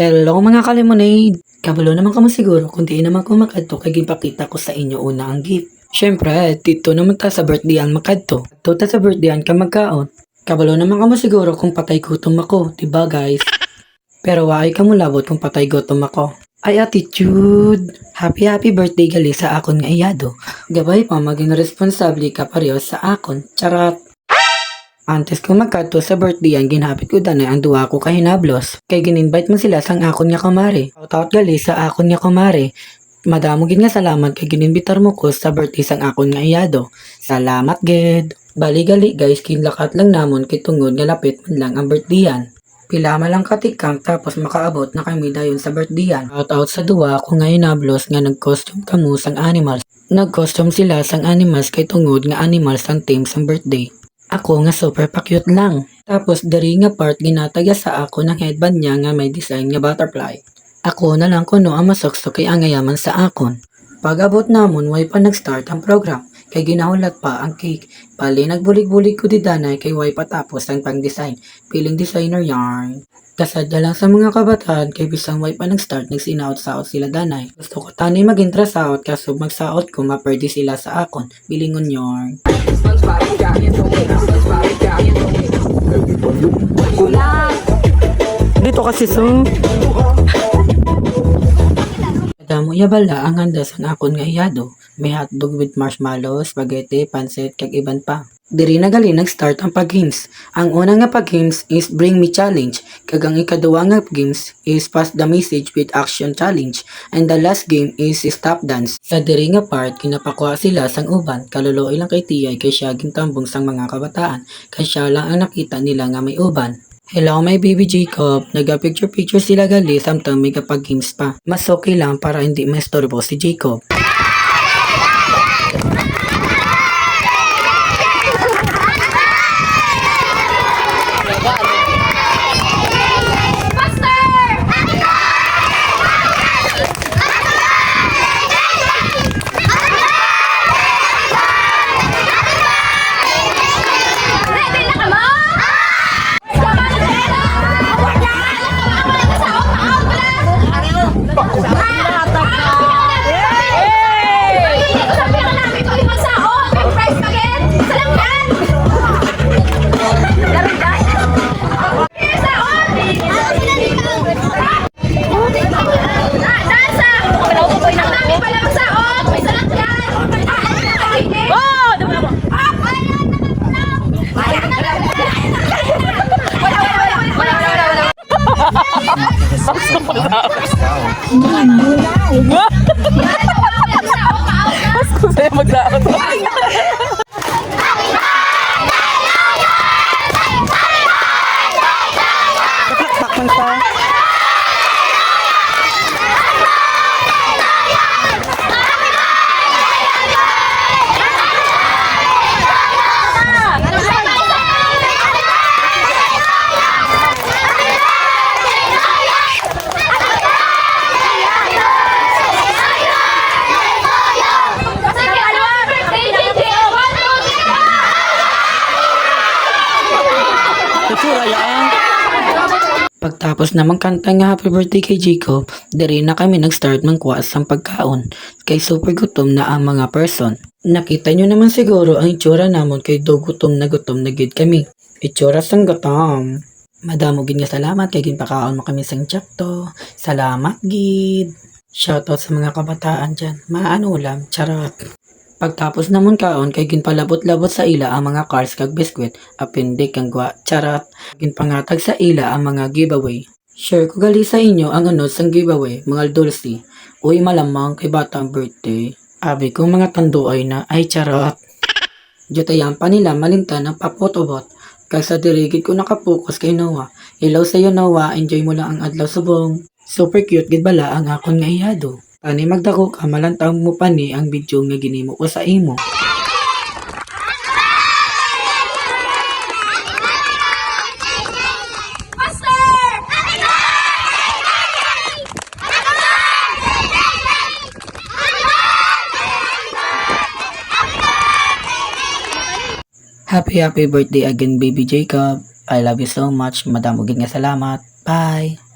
Hello mga kalimonade! Kabalo naman kamo siguro kung di naman ko makadto kay gipakita ko sa inyo una ang gift. Syempre, dito naman ta sa birthdayan makadto. Dito ta sa birthdayan ka magkaon. Kabalo naman kamo siguro kung patay gutom ako, diba guys? Pero waay ka mo labot kung patay gutom ako. Ay attitude! Happy birthday gali sa akon nga iyado. Gabay pa maging responsable ka pareho sa akon. Charot! Antes ko magkadto sa birthday ginhapit ko danay ang duwa ko kay hinablos. Kay gininvite man sila sang akon nga kumare. Shoutout gali sa akon nga kumare. Madamo gid nga salamat kay gininbitar mo ko sa birthday sang akon nga iyado. Salamat gid. Bali gali guys kinlakat lang namon kay tungod nga lapit man lang ang birthdayan. Pila man lang katikang tapos makaabot na kami dayon sa birthdayan. Shoutout sa duwa ko nga hinablos nga nag-costume kamo sang animals. Nag-costume sila sang animals kay tungod nga animals ang theme sang birthday. Ako nga super pa-cute lang. Tapos dari nga part ginatagya sa ako ng headband niya nga may design nga butterfly. Ako na lang kuno ang masokso kay ang yaman sa akon. Pag abot namon way pa nag-start ang program. Kay ginahulat pa ang cake. Pali nagbulig-bulig ko di danay kay way pa tapos ang pang-design. Piling designer yarn. Kasadya lang sa mga kabataan kay bisang way pa nag-start nagsinaot-saot sila danay. Gusto ko tanay mag-intrasaot kaso magsaot ko maperdi sila sa akon. Bilingon yarn. Dito kasi so. Kadamo yabala ang handa sa akon nga iyado. May hotdog with marshmallow, spaghetti, pancit, kag iban pa. Diri na gali nag-start ang pag-games. Ang una nga pag-games is Bring Me Challenge. Kag ang ikaduwa nga games is Pass the Message with Action Challenge. And the last game is Stop Dance. Sa diri nga part, kinapakuha sila sang uban. Kaluluoy lang kay Tiyay kay siya gintambong sang mga kabataan. Kay siya lang ang nakita nila nga may uban. Hello my baby Jacob, nagpa-picture sila gali samtang may kapag games pa. Mas okay lang para hindi maistorbo si Jacob. Gusto sa'yo maglaot. Takpan pa. Pagtapos namang kanta nga happy birthday kay Jacob, diri na kami nag-start mangkuha sang pagkaon. Kay super gutom na ang mga person. Nakita nyo naman siguro ang itsura namon kay do gutom na gid kami. Itsura sang gutom. Madamo gid nga salamat kay ginpakaon mo kami sang tiyakto. Salamat gid. Shoutout sa mga kabataan dyan. Maano ulam, charot. Pagtapos namon kaon kay ginpalabot-labot sa ila ang mga cars kag biskwit, apindik kang gwa, charat. Ginpangatag sa ila ang mga giveaway. Share ko gali sa inyo ang ano sang giveaway, mga dulce. Uy malamang kay batang birthday. Abi kong mga tanduay na ay charot. Jotayan pa nila malintan ang papotobot. Kay sa dirigid ko nakapokus kay Noah. Hello sa iyo Noah, enjoy mo lang ang adlaw subong. Super cute gid bala ang akon nga iyado. Tani magdako ka malantaw mo pa ni ang video nga ginimo ko sa imo. Happy birthday again baby Jacob. I love you so much. Madamo gid nga salamat. Bye.